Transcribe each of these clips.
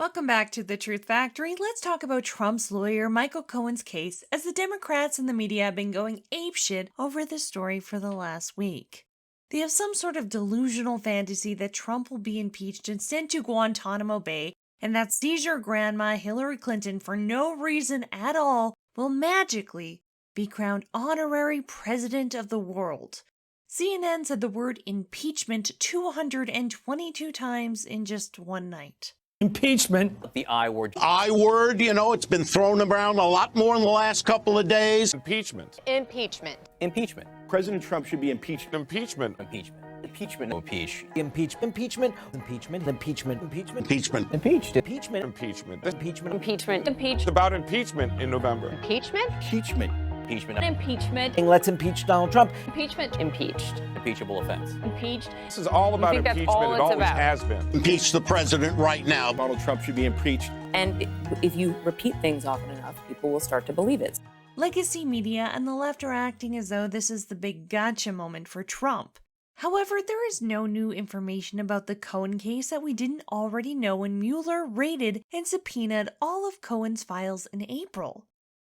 Welcome back to The Truth Factory. Let's talk about Trump's lawyer Michael Cohen's case, as the Democrats and the media have been going apeshit over this story for the last week. They have some sort of delusional fantasy that Trump will be impeached and sent to Guantanamo Bay, and that seizure grandma Hillary Clinton, for no reason at all, will magically be crowned honorary president of the world. CNN said the word impeachment 222 times in just one night. Impeachment. The I word. I word, it's been thrown around a lot more in the last couple of days. Impeachment. Impeachment. Impeachment. President Trump should be impeached. Impeachment. Impeachment. Impeachment. Impeach. Impeachment. Impeachment. Impeachment. Impeachment. Impeachment. Impeachment. Impeached. Impeachment. Impeachment. Impeachment. Impeachment. It's Impeachment. about impeachment in November. Impeachment. Impeachment. Impeachment. Impeachment. Let's impeach Donald Trump. Impeachment. Impeached. Impeachable offense. Impeached. This is all about think that's impeachment. all It it's always about. has been. Impeach the president right now. Donald Trump should be impeached. And if you repeat things often enough, people will start to believe it. Legacy media and the left are acting as though this is the big gotcha moment for Trump. However, there is no new information about the Cohen case that we didn't already know when Mueller raided and subpoenaed all of Cohen's files in April.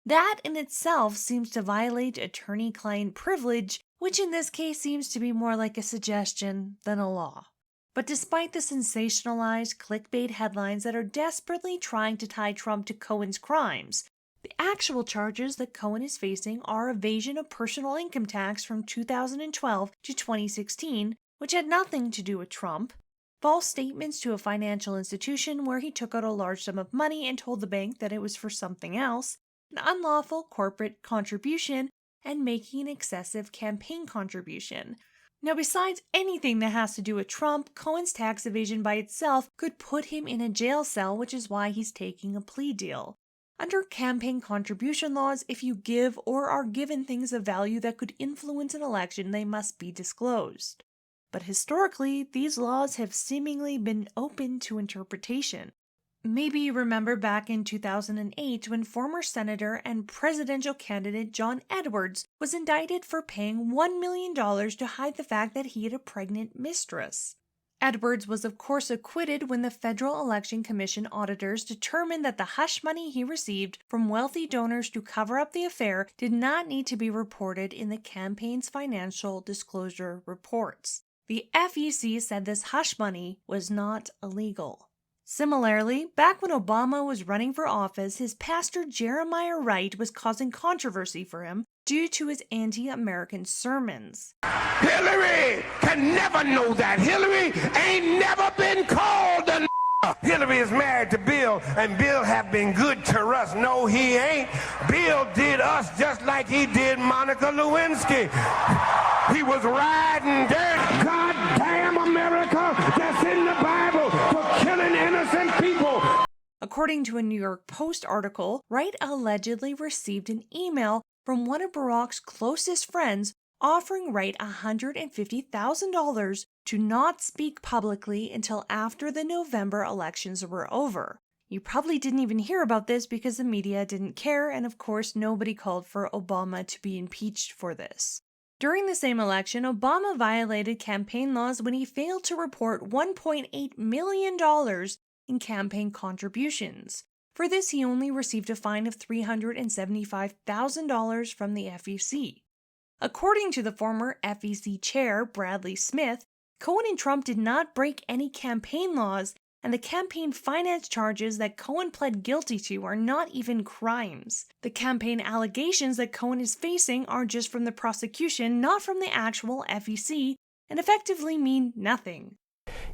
That in itself seems to violate attorney-client privilege, which in this case seems to be more like a suggestion than a law. But despite the sensationalized clickbait headlines that are desperately trying to tie Trump to Cohen's crimes, the actual charges that Cohen is facing are evasion of personal income tax from 2012 to 2016, which had nothing to do with Trump, false statements to a financial institution where he took out a large sum of money and told the bank that it was for something else, an unlawful corporate contribution, and making an excessive campaign contribution. Now, besides anything that has to do with Trump, Cohen's tax evasion by itself could put him in a jail cell, which is why he's taking a plea deal. Under campaign contribution laws, if you give or are given things of value that could influence an election, they must be disclosed. But historically, these laws have seemingly been open to interpretation. Maybe you remember back in 2008 when former Senator and presidential candidate John Edwards was indicted for paying $1 million to hide the fact that he had a pregnant mistress. Edwards was of course acquitted when the Federal Election Commission auditors determined that the hush money he received from wealthy donors to cover up the affair did not need to be reported in the campaign's financial disclosure reports. The FEC said this hush money was not illegal. Similarly, back when Obama was running for office, his pastor Jeremiah Wright was causing controversy for him due to his anti-American sermons. Hillary can never know that. Hillary ain't never been called a Hillary is married to Bill, and Bill have been good to us. No, he ain't. Bill did us just like he did Monica Lewinsky. He was riding dirty. Goddamn America, that's in the Bible for killing innocent people. According to a New York Post article, Wright allegedly received an email from one of Barack's closest friends offering Wright $150,000 to not speak publicly until after the November elections were over. You probably didn't even hear about this because the media didn't care, and of course nobody called for Obama to be impeached for this. During the same election, Obama violated campaign laws when he failed to report $1.8 million in campaign contributions. For this, he only received a fine of $375,000 from the FEC. According to the former FEC chair, Bradley Smith, Cohen and Trump did not break any campaign laws, and the campaign finance charges that Cohen pled guilty to are not even crimes. The campaign allegations that Cohen is facing are just from the prosecution, not from the actual FEC, and effectively mean nothing.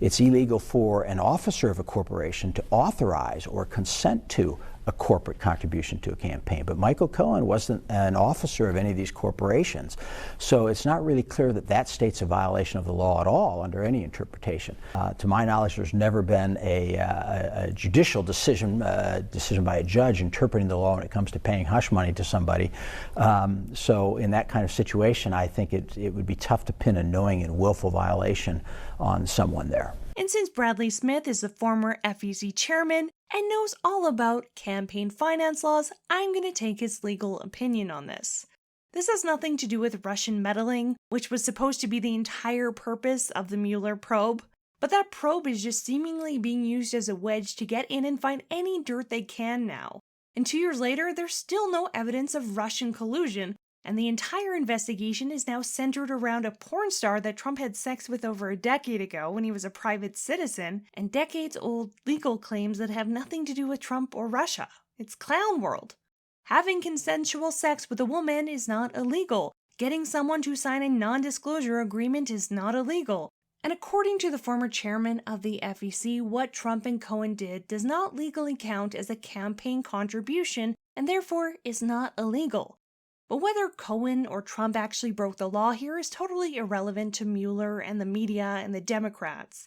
It's illegal for an officer of a corporation to authorize or consent to a corporate contribution to a campaign. But Michael Cohen wasn't an officer of any of these corporations. So it's not really clear that that states a violation of the law at all under any interpretation. To my knowledge, there's never been a judicial decision by a judge interpreting the law when it comes to paying hush money to somebody. So in that kind of situation, I think it would be tough to pin a knowing and willful violation on someone there. And since Bradley Smith is the former FEC chairman and knows all about campaign finance laws, I'm going to take his legal opinion on this. This has nothing to do with Russian meddling, which was supposed to be the entire purpose of the Mueller probe. But that probe is just seemingly being used as a wedge to get in and find any dirt they can now. And 2 years later, there's still no evidence of Russian collusion, and the entire investigation is now centered around a porn star that Trump had sex with over a decade ago when he was a private citizen, and decades-old legal claims that have nothing to do with Trump or Russia. It's clown world. Having consensual sex with a woman is not illegal. Getting someone to sign a non-disclosure agreement is not illegal. And according to the former chairman of the FEC, what Trump and Cohen did does not legally count as a campaign contribution and therefore is not illegal. But whether Cohen or Trump actually broke the law here is totally irrelevant to Mueller and the media and the Democrats.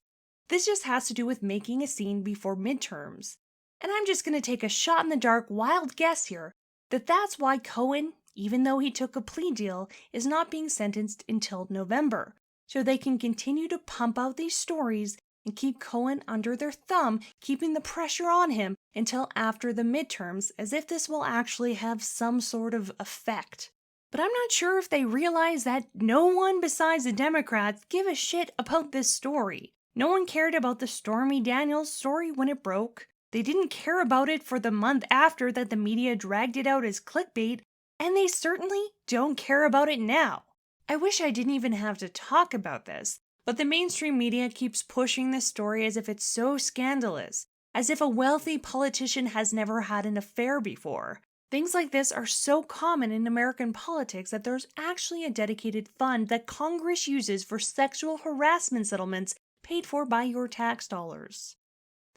This just has to do with making a scene before midterms. And I'm just going to take a shot in the dark wild guess here that that's why Cohen, even though he took a plea deal, is not being sentenced until November. So they can continue to pump out these stories and keep Cohen under their thumb, keeping the pressure on him until after the midterms, as if this will actually have some sort of effect. But I'm not sure if they realize that no one besides the Democrats give a shit about this story. No one cared about the Stormy Daniels story when it broke. They didn't care about it for the month after that the media dragged it out as clickbait, and they certainly don't care about it now. I wish I didn't even have to talk about this, but the mainstream media keeps pushing this story as if it's so scandalous, as if a wealthy politician has never had an affair before. Things like this are so common in American politics that there's actually a dedicated fund that Congress uses for sexual harassment settlements paid for by your tax dollars.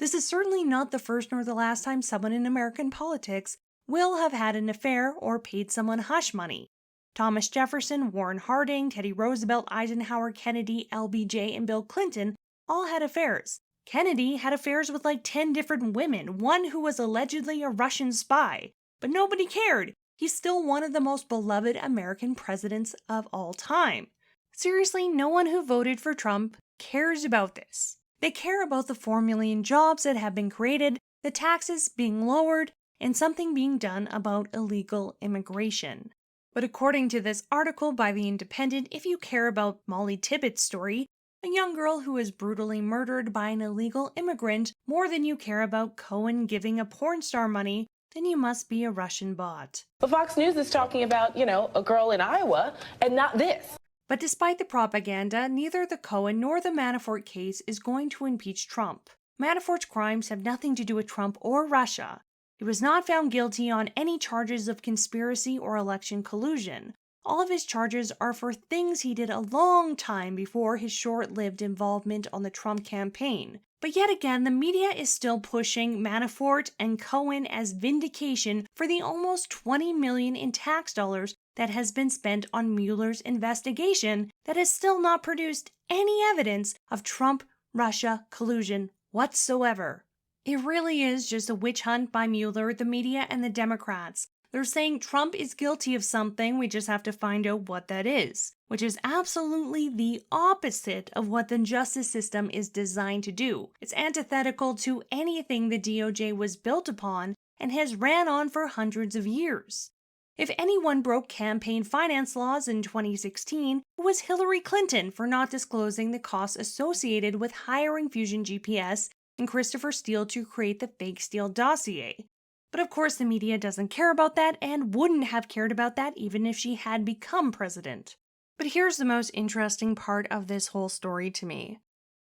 This is certainly not the first nor the last time someone in American politics will have had an affair or paid someone hush money. Thomas Jefferson, Warren Harding, Teddy Roosevelt, Eisenhower, Kennedy, LBJ, and Bill Clinton all had affairs. Kennedy had affairs with like 10 different women, one who was allegedly a Russian spy. But nobody cared. He's still one of the most beloved American presidents of all time. Seriously, no one who voted for Trump cares about this. They care about the 4 million jobs that have been created, the taxes being lowered, and something being done about illegal immigration. But according to this article by The Independent, if you care about Molly Tippett's story, a young girl who was brutally murdered by an illegal immigrant, more than you care about Cohen giving a porn star money, then you must be a Russian bot. But Fox News is talking about, a girl in Iowa and not this. But despite the propaganda, neither the Cohen nor the Manafort case is going to impeach Trump. Manafort's crimes have nothing to do with Trump or Russia. He was not found guilty on any charges of conspiracy or election collusion. All of his charges are for things he did a long time before his short-lived involvement on the Trump campaign. But yet again, the media is still pushing Manafort and Cohen as vindication for the almost $20 million in tax dollars that has been spent on Mueller's investigation that has still not produced any evidence of Trump-Russia collusion whatsoever. It really is just a witch hunt by Mueller, the media, and the Democrats. They're saying Trump is guilty of something, we just have to find out what that is, which is absolutely the opposite of what the justice system is designed to do. It's antithetical to anything the DOJ was built upon and has ran on for hundreds of years. If anyone broke campaign finance laws in 2016, it was Hillary Clinton for not disclosing the costs associated with hiring Fusion GPS and Christopher Steele to create the fake Steele dossier. But of course the media doesn't care about that and wouldn't have cared about that even if she had become president. But here's the most interesting part of this whole story to me.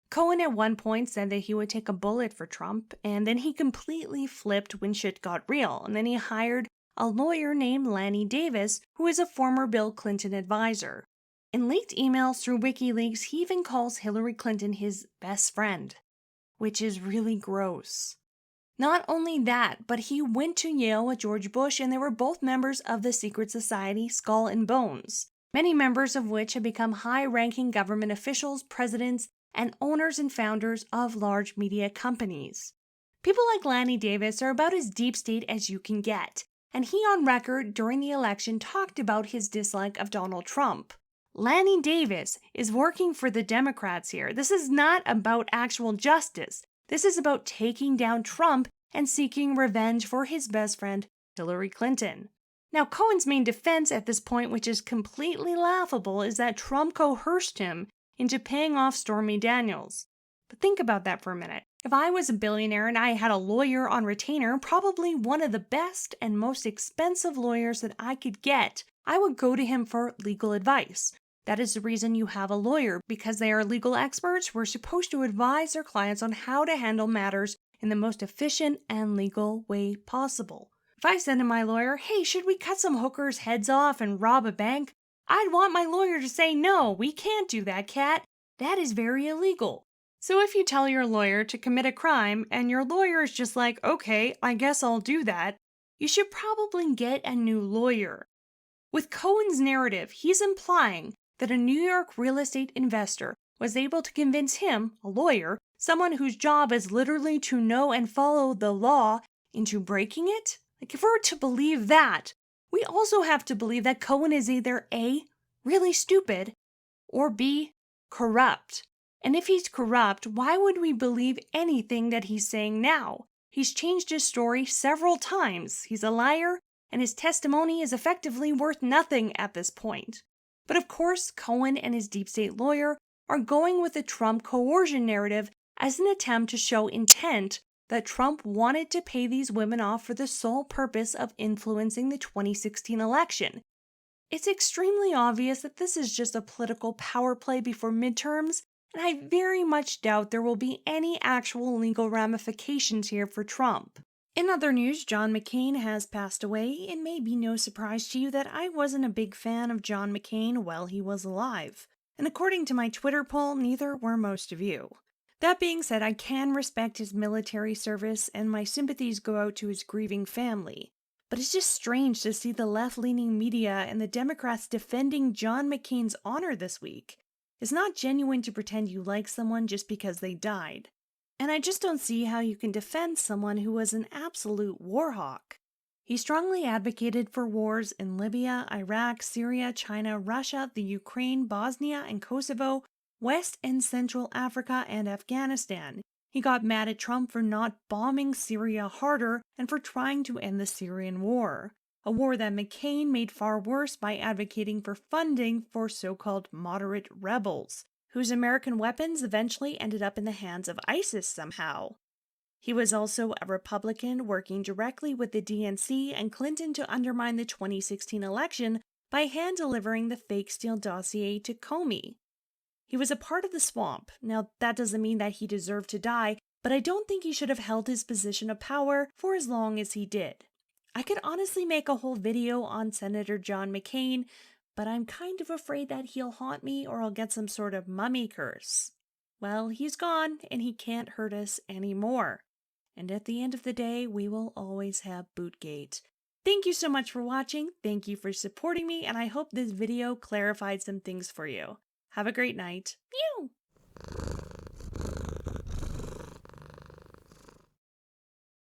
Cohen at one point said that he would take a bullet for Trump, and then he completely flipped when shit got real, and then he hired a lawyer named Lanny Davis, who is a former Bill Clinton advisor. In leaked emails through WikiLeaks, he even calls Hillary Clinton his best friend, which is really gross. Not only that, but he went to Yale with George Bush and they were both members of the secret society Skull and Bones, many members of which have become high-ranking government officials, presidents, and owners and founders of large media companies. People like Lanny Davis are about as deep state as you can get, and he on record during the election talked about his dislike of Donald Trump. Lanny Davis is working for the Democrats here. This is not about actual justice. This is about taking down Trump and seeking revenge for his best friend, Hillary Clinton. Now, Cohen's main defense at this point, which is completely laughable, is that Trump coerced him into paying off Stormy Daniels. But think about that for a minute. If I was a billionaire and I had a lawyer on retainer, probably one of the best and most expensive lawyers that I could get, I would go to him for legal advice. That is the reason you have a lawyer, because they are legal experts who are supposed to advise their clients on how to handle matters in the most efficient and legal way possible. If I said to my lawyer, hey, should we cut some hookers' heads off and rob a bank? I'd want my lawyer to say, no, we can't do that, Kat. That is very illegal. So if you tell your lawyer to commit a crime and your lawyer is just like, okay, I guess I'll do that, you should probably get a new lawyer. With Cohen's narrative, he's implying that a New York real estate investor was able to convince him, a lawyer, someone whose job is literally to know and follow the law, into breaking it? Like, if we're to believe that, we also have to believe that Cohen is either A, really stupid, or B, corrupt. And if he's corrupt, why would we believe anything that he's saying now? He's changed his story several times. He's a liar, and his testimony is effectively worth nothing at this point. But of course, Cohen and his deep state lawyer are going with the Trump coercion narrative as an attempt to show intent that Trump wanted to pay these women off for the sole purpose of influencing the 2016 election. It's extremely obvious that this is just a political power play before midterms, and I very much doubt there will be any actual legal ramifications here for Trump. In other news, John McCain has passed away. It may be no surprise to you that I wasn't a big fan of John McCain while he was alive. And according to my Twitter poll, neither were most of you. That being said, I can respect his military service, and my sympathies go out to his grieving family. But it's just strange to see the left-leaning media and the Democrats defending John McCain's honor this week. It's not genuine to pretend you like someone just because they died. And I just don't see how you can defend someone who was an absolute war hawk. He strongly advocated for wars in Libya, Iraq, Syria, China, Russia, the Ukraine, Bosnia and Kosovo, West and Central Africa, and Afghanistan. He got mad at Trump for not bombing Syria harder and for trying to end the Syrian war. A war that McCain made far worse by advocating for funding for so-called moderate rebels, whose American weapons eventually ended up in the hands of ISIS somehow. He was also a Republican working directly with the DNC and Clinton to undermine the 2016 election by hand-delivering the fake Steele dossier to Comey. He was a part of the swamp. Now, that doesn't mean that he deserved to die, but I don't think he should have held his position of power for as long as he did. I could honestly make a whole video on Senator John McCain, but I'm kind of afraid that he'll haunt me or I'll get some sort of mummy curse. Well, he's gone, and he can't hurt us anymore. And at the end of the day, we will always have Bootgate. Thank you so much for watching, thank you for supporting me, and I hope this video clarified some things for you. Have a great night. Meow!